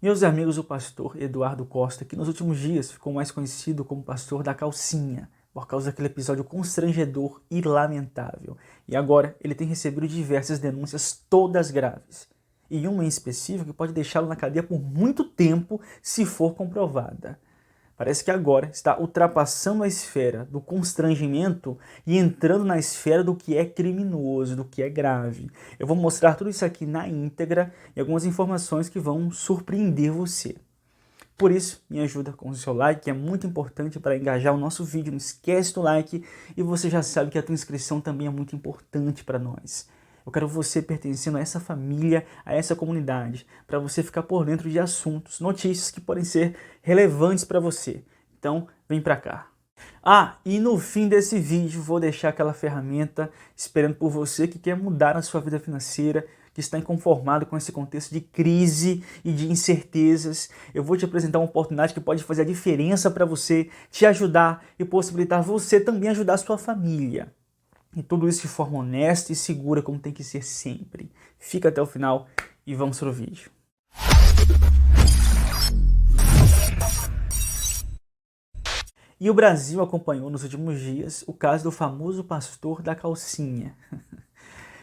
Meus amigos, o pastor Eduardo Costa, que nos últimos dias ficou mais conhecido como pastor da calcinha, por causa daquele episódio constrangedor e lamentável. E agora ele tem recebido diversas denúncias, todas graves. E uma em específico que pode deixá-lo na cadeia por muito tempo se for comprovada. Parece que agora está ultrapassando a esfera do constrangimento e entrando na esfera do que é criminoso, do que é grave. Eu vou mostrar tudo isso aqui na íntegra e algumas informações que vão surpreender você. Por isso, me ajuda com o seu like, que é muito importante para engajar o nosso vídeo. Não esquece do like e você já sabe que a tua inscrição também é muito importante para nós. Eu quero você pertencendo a essa família, a essa comunidade, para você ficar por dentro de assuntos, notícias que podem ser relevantes para você. Então, vem para cá. E no fim desse vídeo vou deixar aquela ferramenta esperando por você que quer mudar a sua vida financeira, que está inconformado com esse contexto de crise e de incertezas. Eu vou te apresentar uma oportunidade que pode fazer a diferença para você, te ajudar e possibilitar você também ajudar a sua família. E tudo isso de forma honesta e segura, como tem que ser sempre. Fica até o final e vamos para o vídeo. E o Brasil acompanhou nos últimos dias o caso do famoso pastor da calcinha.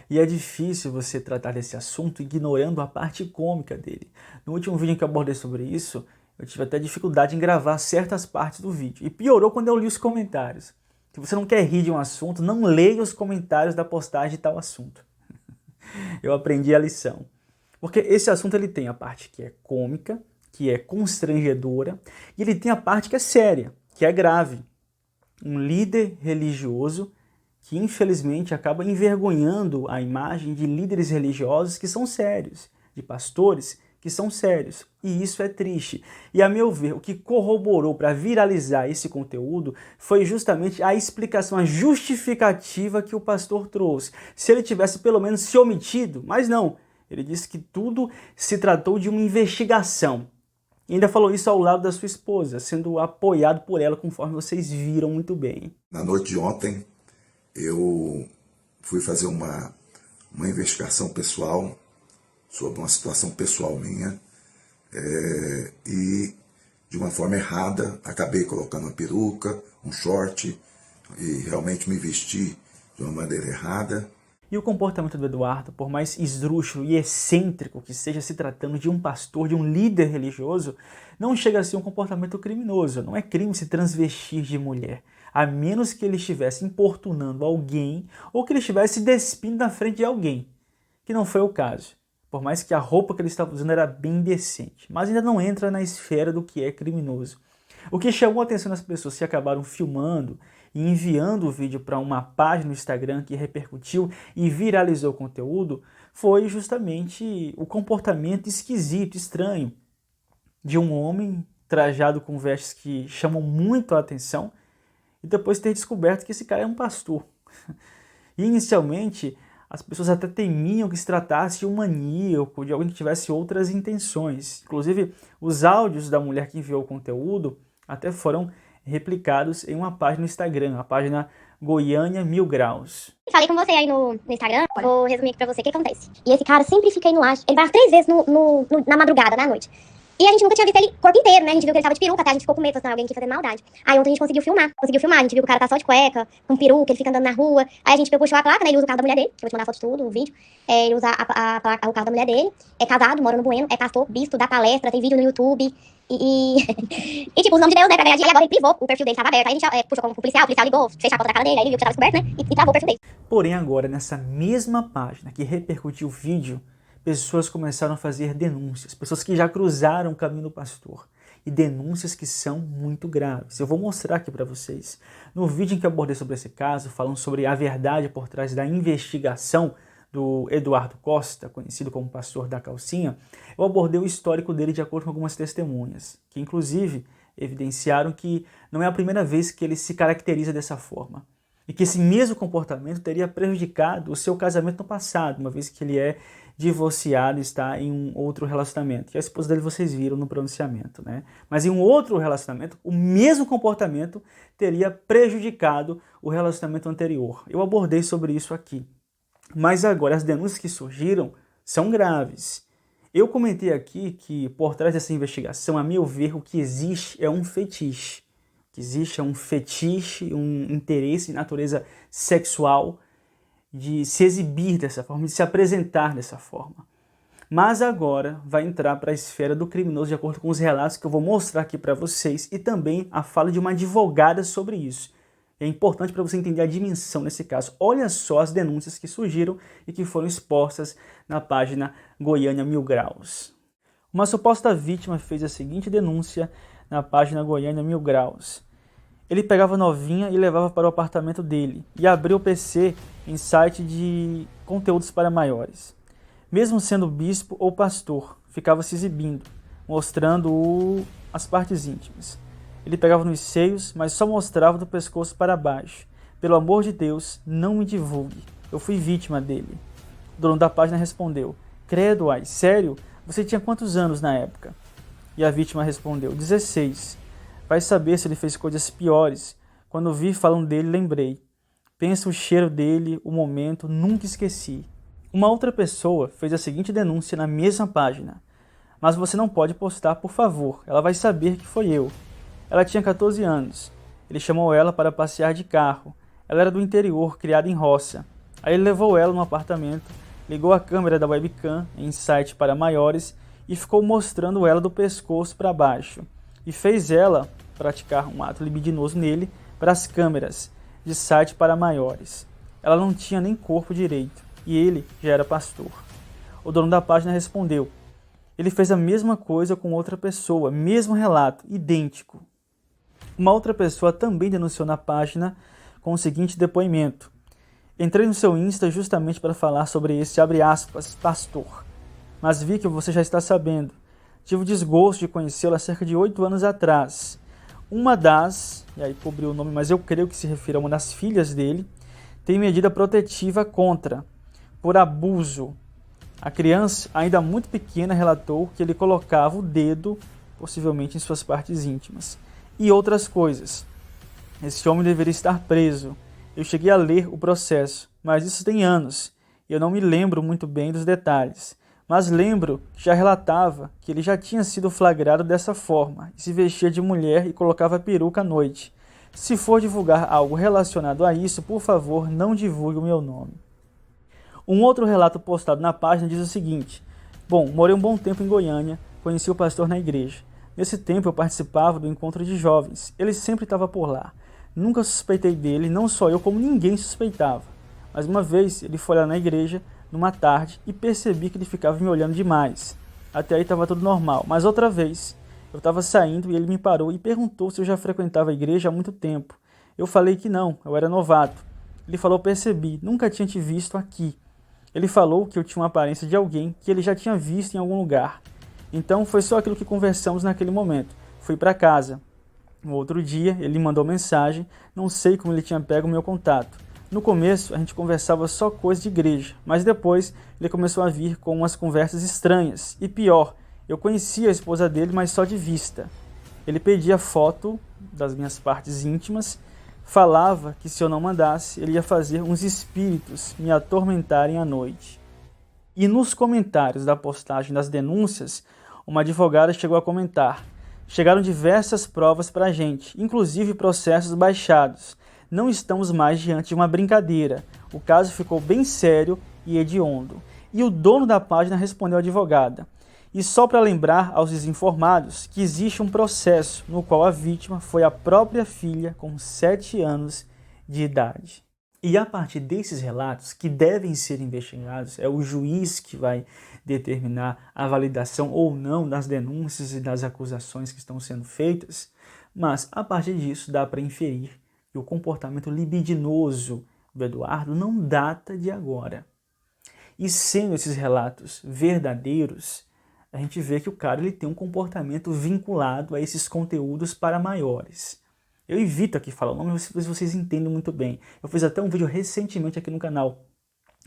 E é difícil você tratar desse assunto ignorando a parte cômica dele. No último vídeo em que eu abordei sobre isso, eu tive até dificuldade em gravar certas partes do vídeo. E piorou quando eu li os comentários. Se você não quer rir de um assunto, não leia os comentários da postagem de tal assunto. Eu aprendi a lição. Porque esse assunto ele tem a parte que é cômica, que é constrangedora, e ele tem a parte que é séria, que é grave. Um líder religioso que infelizmente acaba envergonhando a imagem de líderes religiosos que são sérios, de pastores que são sérios, e isso é triste. E a meu ver, o que corroborou para viralizar esse conteúdo foi justamente a explicação, a justificativa que o pastor trouxe. Se ele tivesse pelo menos se omitido, mas não, ele disse que tudo se tratou de uma investigação. E ainda falou isso ao lado da sua esposa, sendo apoiado por ela, conforme vocês viram muito bem. Na noite de ontem, eu fui fazer uma investigação pessoal sobre uma situação pessoal minha e, de uma forma errada, acabei colocando uma peruca, um short e realmente me vesti de uma maneira errada. E o comportamento do Eduardo, por mais esdrúxulo e excêntrico que seja se tratando de um pastor, de um líder religioso, não chega a ser um comportamento criminoso. Não é crime se transvestir de mulher, a menos que ele estivesse importunando alguém ou que ele estivesse despindo na frente de alguém, que não foi o caso. Por mais que a roupa que ele estava usando era bem decente, mas ainda não entra na esfera do que é criminoso. O que chamou a atenção das pessoas que acabaram filmando e enviando o vídeo para uma página no Instagram que repercutiu e viralizou o conteúdo foi justamente o comportamento esquisito, estranho, de um homem trajado com vestes que chamam muito a atenção e depois ter descoberto que esse cara é um pastor. E inicialmente as pessoas até temiam que se tratasse de um maníaco, de alguém que tivesse outras intenções. Inclusive, os áudios da mulher que enviou o conteúdo até foram replicados em uma página no Instagram, a página Goiânia Mil Graus. Falei com você aí no Instagram, vou resumir aqui pra você o que acontece. E esse cara sempre fica indo lá, ele vai 3 vezes na madrugada, na noite. E a gente nunca tinha visto ele corpo inteiro, né? A gente viu que ele tava de peruca, até a gente ficou com medo, falando, alguém aqui fazendo maldade. Aí ontem a gente conseguiu filmar, a gente viu que o cara tá só de cueca, com peruca, ele fica andando na rua. Aí a gente puxou a placa, né? Ele usa o carro da mulher dele, que eu vou te mandar foto de tudo, o vídeo. Ele usa o carro da mulher dele, é casado, mora no Bueno, é pastor, bispo, dá palestra, tem vídeo no YouTube. E tipo, os nomes de Deus, né, pra ganhar dinheiro. E agora ele privou, o perfil dele tava aberto. Aí a gente puxou com o policial ligou, fechou a porta da cara dele, aí ele viu que tava descoberto, né, e travou o perfil dele. Porém agora, nessa mesma página que repercutiu o vídeo, pessoas começaram a fazer denúncias, pessoas que já cruzaram o caminho do pastor. E denúncias que são muito graves. Eu vou mostrar aqui para vocês. No vídeo em que eu abordei sobre esse caso, falando sobre a verdade por trás da investigação do Eduardo Costa, conhecido como pastor da calcinha, eu abordei o histórico dele de acordo com algumas testemunhas, que inclusive evidenciaram que não é a primeira vez que ele se caracteriza dessa forma. E que esse mesmo comportamento teria prejudicado o seu casamento no passado, uma vez que ele é divorciado e está em um outro relacionamento. E a esposa dele vocês viram no pronunciamento, né? Mas em um outro relacionamento, o mesmo comportamento teria prejudicado o relacionamento anterior. Eu abordei sobre isso aqui. Mas agora as denúncias que surgiram são graves. Eu comentei aqui que por trás dessa investigação, a meu ver, o que existe é um fetiche. O que existe é um fetiche, um interesse de natureza sexual de se exibir dessa forma, de se apresentar dessa forma. Mas agora vai entrar para a esfera do criminoso, de acordo com os relatos que eu vou mostrar aqui para vocês, e também a fala de uma advogada sobre isso. É importante para você entender a dimensão nesse caso. Olha só as denúncias que surgiram e que foram expostas na página Goiânia Mil Graus. Uma suposta vítima fez a seguinte denúncia na página Goiânia Mil Graus. Ele pegava novinha e levava para o apartamento dele e abria o PC em site de conteúdos para maiores. Mesmo sendo bispo ou pastor, ficava se exibindo, mostrando as partes íntimas. Ele pegava nos seios, mas só mostrava do pescoço para baixo. Pelo amor de Deus, não me divulgue. Eu fui vítima dele. O dono da página respondeu: Credo, ai, sério? Você tinha quantos anos na época? E a vítima respondeu: 16. Vai saber se ele fez coisas piores. Quando vi falando dele, lembrei. Pensa o cheiro dele, o momento, nunca esqueci. Uma outra pessoa fez a seguinte denúncia na mesma página. Mas você não pode postar, por favor. Ela vai saber que foi eu. Ela tinha 14 anos. Ele chamou ela para passear de carro. Ela era do interior, criada em roça. Aí ele levou ela no apartamento, ligou a câmera da webcam em site para maiores e ficou mostrando ela do pescoço para baixo. E fez ela praticar um ato libidinoso nele para as câmeras de site para maiores. Ela não tinha nem corpo direito. E ele já era pastor. O dono da página respondeu: ele fez a mesma coisa com outra pessoa, mesmo relato, idêntico. Uma outra pessoa também denunciou na página com o seguinte depoimento: entrei no seu Insta justamente para falar sobre esse, abre aspas, pastor. Mas vi que você já está sabendo. Tive o desgosto de conhecê-lo há cerca de 8 anos atrás. Uma das, e aí cobriu o nome, mas eu creio que se refere a uma das filhas dele, tem medida protetiva contra, por abuso. A criança, ainda muito pequena, relatou que ele colocava o dedo, possivelmente em suas partes íntimas, e outras coisas. Esse homem deveria estar preso. Eu cheguei a ler o processo, mas isso tem anos, e eu não me lembro muito bem dos detalhes. Mas lembro que já relatava que ele já tinha sido flagrado dessa forma, e se vestia de mulher e colocava peruca à noite. Se for divulgar algo relacionado a isso, por favor, não divulgue o meu nome. Um outro relato postado na página diz o seguinte: bom, morei um bom tempo em Goiânia, conheci o pastor na igreja. Nesse tempo eu participava do encontro de jovens, ele sempre estava por lá. Nunca suspeitei dele, não só eu como ninguém suspeitava. Mas uma vez ele foi lá na igreja, numa tarde, e percebi que ele ficava me olhando demais. Até aí estava tudo normal, mas outra vez eu estava saindo e ele me parou e perguntou se eu já frequentava a igreja há muito tempo. Eu falei que não, eu era novato. Ele falou: percebi, nunca tinha te visto aqui. Ele falou que eu tinha uma aparência de alguém que ele já tinha visto em algum lugar. Então foi só aquilo que conversamos naquele momento. Fui para casa. No outro dia ele mandou mensagem, não sei como ele tinha pego o meu contato. No começo a gente conversava só coisa de igreja, mas depois ele começou a vir com umas conversas estranhas. E pior, eu conhecia a esposa dele, mas só de vista. Ele pedia foto das minhas partes íntimas, falava que se eu não mandasse, ele ia fazer uns espíritos me atormentarem à noite. E nos comentários da postagem das denúncias, uma advogada chegou a comentar: chegaram diversas provas para a gente, inclusive processos baixados. Não estamos mais diante de uma brincadeira. O caso ficou bem sério e hediondo. E o dono da página respondeu à advogada: e só para lembrar aos desinformados que existe um processo no qual a vítima foi a própria filha com 7 anos de idade. E a partir desses relatos, que devem ser investigados, é o juiz que vai determinar a validação ou não das denúncias e das acusações que estão sendo feitas, mas a partir disso dá para inferir que o comportamento libidinoso do Eduardo não data de agora. E sendo esses relatos verdadeiros, a gente vê que o cara ele tem um comportamento vinculado a esses conteúdos para maiores. Eu evito aqui falar o nome, mas vocês entendem muito bem. Eu fiz até um vídeo recentemente aqui no canal,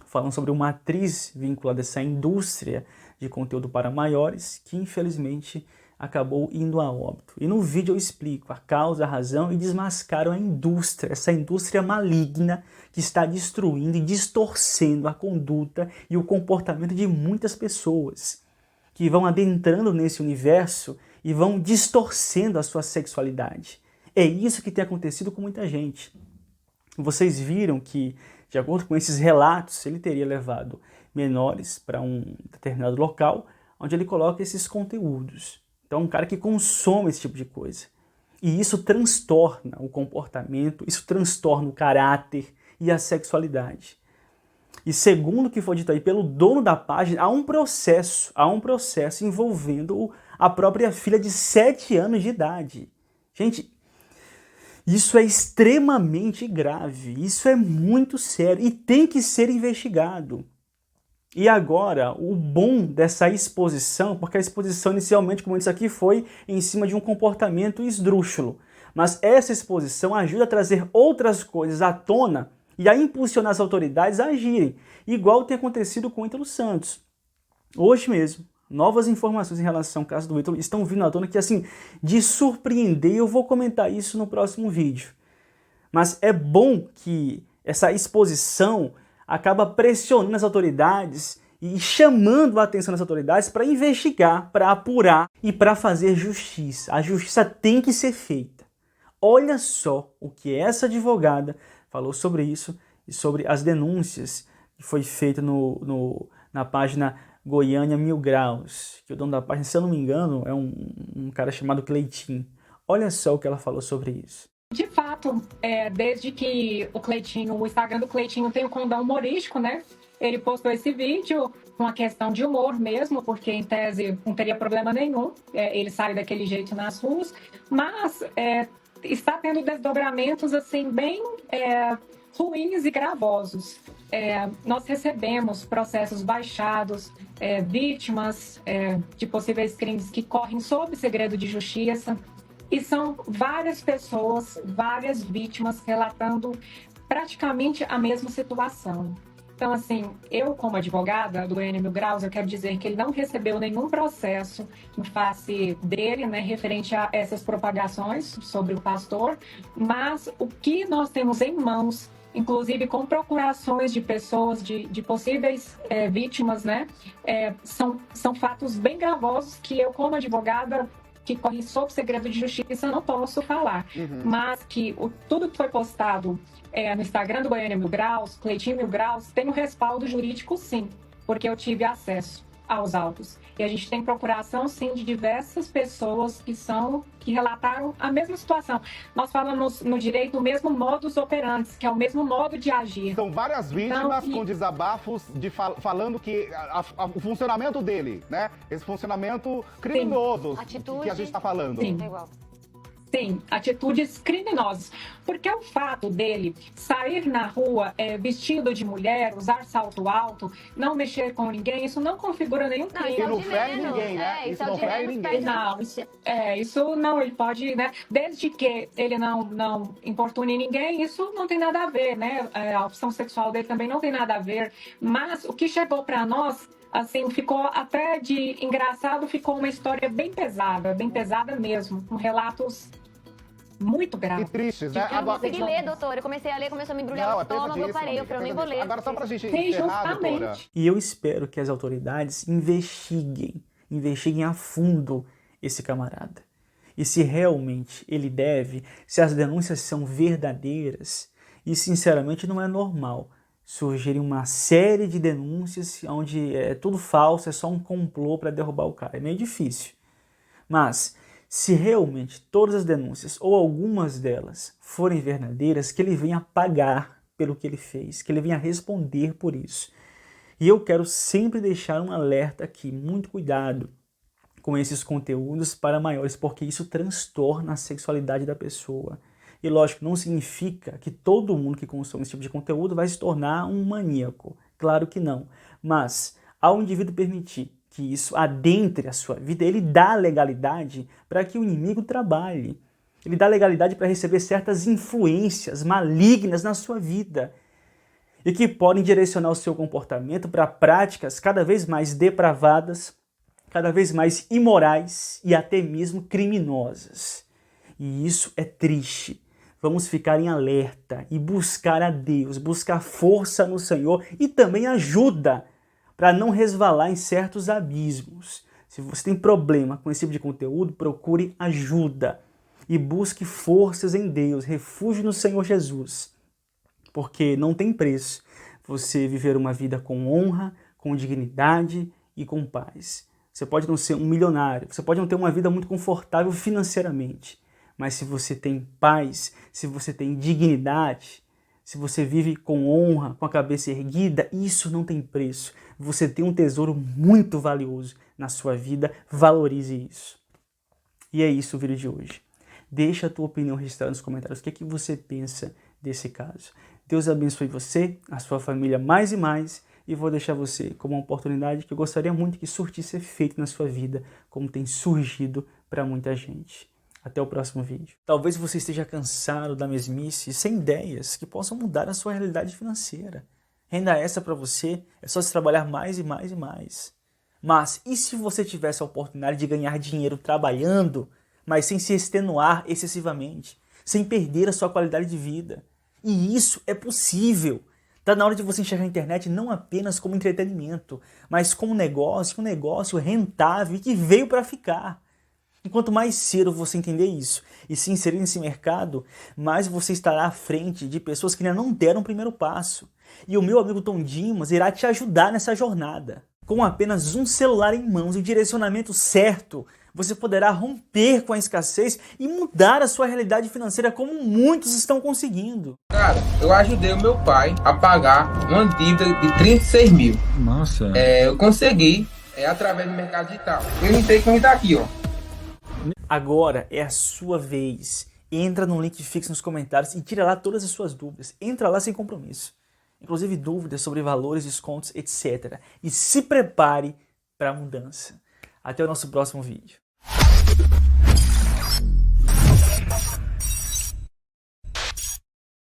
falando sobre uma atriz vinculada a essa indústria de conteúdo para maiores, que infelizmente acabou indo a óbito. E no vídeo eu explico a causa, a razão e desmascaro a indústria, essa indústria maligna que está destruindo e distorcendo a conduta e o comportamento de muitas pessoas, que vão adentrando nesse universo e vão distorcendo a sua sexualidade. É isso que tem acontecido com muita gente. Vocês viram que, de acordo com esses relatos, ele teria levado menores para um determinado local, onde ele coloca esses conteúdos. Então, um cara que consome esse tipo de coisa. E isso transtorna o comportamento, isso transtorna o caráter e a sexualidade. E segundo o que foi dito aí pelo dono da página, há um processo envolvendo a própria filha de 7 anos de idade. Gente, isso é extremamente grave, isso é muito sério e tem que ser investigado. E agora, o bom dessa exposição, porque a exposição inicialmente, como eu disse aqui, foi em cima de um comportamento esdrúxulo. Mas essa exposição ajuda a trazer outras coisas à tona e a impulsionar as autoridades a agirem, igual tem acontecido com o Ítalo Santos. Hoje mesmo, novas informações em relação ao caso do Ítalo estão vindo à tona que, assim, de surpreender, eu vou comentar isso no próximo vídeo. Mas é bom que essa exposição acaba pressionando as autoridades e chamando a atenção das autoridades para investigar, para apurar e para fazer justiça. A justiça tem que ser feita. Olha só o que essa advogada falou sobre isso e sobre as denúncias que foi feita na página Goiânia Mil Graus, que o dono da página, se eu não me engano, é um cara chamado Cleitinho. Olha só o que ela falou sobre isso. De fato, desde que o Instagram do Cleitinho tem um condão humorístico, né? Ele postou esse vídeo com uma questão de humor mesmo, porque em tese não teria problema nenhum ele sair daquele jeito nas ruas, mas está tendo desdobramentos assim bem ruins e gravosos. Nós recebemos processos baixados, vítimas de possíveis crimes que correm sob segredo de justiça. E são várias pessoas, várias vítimas relatando praticamente a mesma situação. Então, assim, eu como advogada do Goiânia Mil Graus, eu quero dizer que ele não recebeu nenhum processo em face dele, né, referente a essas propagações sobre o pastor, mas o que nós temos em mãos, inclusive com procurações de pessoas, de possíveis vítimas, né, são fatos bem gravosos que eu como advogada que corre sob segredo de justiça, eu não posso falar. Mas que tudo que foi postado no Instagram do Goiânia Mil Graus, Cleitinho Mil Graus, tem um respaldo jurídico, sim, porque eu tive acesso aos autos. E a gente tem procuração, sim, de diversas pessoas que relataram a mesma situação. Nós falamos no direito o mesmo modus operandi, que é o mesmo modo de agir. São várias vítimas com desabafos falando que o funcionamento dele, né? Esse funcionamento criminoso que a gente está falando. Sim. Sim, atitudes criminosas. Porque o fato dele sair na rua vestido de mulher, usar salto alto, não mexer com ninguém, isso não configura nenhum crime. E não fere ninguém, né? Isso não fere ninguém. Não, isso não, ele pode, né? Desde que ele não importune ninguém, isso não tem nada a ver, né? A opção sexual dele também não tem nada a ver. Mas o que chegou para nós, assim, ficou até de engraçado, ficou uma história bem pesada mesmo, com relatos muito graves. E tristes, né? Eu não consegui ler, doutor. Eu comecei a ler, começou a me embrulhar no estômago, eu parei. Eu falei, eu nem vou ler. Agora só pra gente Sim, encerrar, doutora. E eu espero que as autoridades investiguem a fundo esse camarada. E se realmente ele deve, se as denúncias são verdadeiras, e sinceramente não é normal surgirem uma série de denúncias onde é tudo falso, é só um complô para derrubar o cara. É meio difícil. Mas se realmente todas as denúncias, ou algumas delas, forem verdadeiras, que ele venha pagar pelo que ele fez, que ele venha responder por isso. E eu quero sempre deixar um alerta aqui, muito cuidado com esses conteúdos para maiores, porque isso transtorna a sexualidade da pessoa. E lógico, não significa que todo mundo que consome esse tipo de conteúdo vai se tornar um maníaco. Claro que não. Mas, ao indivíduo permitir que isso adentre a sua vida, ele dá legalidade para que o inimigo trabalhe. Ele dá legalidade para receber certas influências malignas na sua vida e que podem direcionar o seu comportamento para práticas cada vez mais depravadas, cada vez mais imorais e até mesmo criminosas. E isso é triste. Vamos ficar em alerta e buscar a Deus, buscar força no Senhor e também ajuda para não resvalar em certos abismos. Se você tem problema com esse tipo de conteúdo, procure ajuda e busque forças em Deus, refúgio no Senhor Jesus, porque não tem preço você viver uma vida com honra, com dignidade e com paz. Você pode não ser um milionário, você pode não ter uma vida muito confortável financeiramente, mas se você tem paz, se você tem dignidade, se você vive com honra, com a cabeça erguida, isso não tem preço. Você tem um tesouro muito valioso na sua vida, valorize isso. E é isso o vídeo de hoje. Deixa a tua opinião registrada nos comentários. O que é que você pensa desse caso? Deus abençoe você, a sua família mais e mais, e vou deixar você como uma oportunidade que eu gostaria muito que surtisse efeito na sua vida, como tem surgido para muita gente. Até o próximo vídeo. Talvez você esteja cansado da mesmice, sem ideias que possam mudar a sua realidade financeira. Renda extra para você é só se trabalhar mais e mais e mais. Mas e se você tivesse a oportunidade de ganhar dinheiro trabalhando, mas sem se extenuar excessivamente, sem perder a sua qualidade de vida? E isso é possível. Está na hora de você enxergar a internet não apenas como entretenimento, mas como um negócio rentável e que veio para ficar. E quanto mais cedo você entender isso e se inserir nesse mercado, mais você estará à frente de pessoas que ainda não deram o primeiro passo. E o meu amigo Tom Dimas irá te ajudar nessa jornada. Com apenas um celular em mãos e o direcionamento certo, você poderá romper com a escassez e mudar a sua realidade financeira como muitos estão conseguindo. Cara, eu ajudei o meu pai a pagar uma dívida de 36 mil. Nossa. Eu consegui, através do mercado digital. Eu entrei com ele aqui, ó. Agora é a sua vez. Entra no link fixo nos comentários e tira lá todas as suas dúvidas. Entra lá sem compromisso. Inclusive dúvidas sobre valores, descontos, etc. E se prepare para a mudança. Até o nosso próximo vídeo.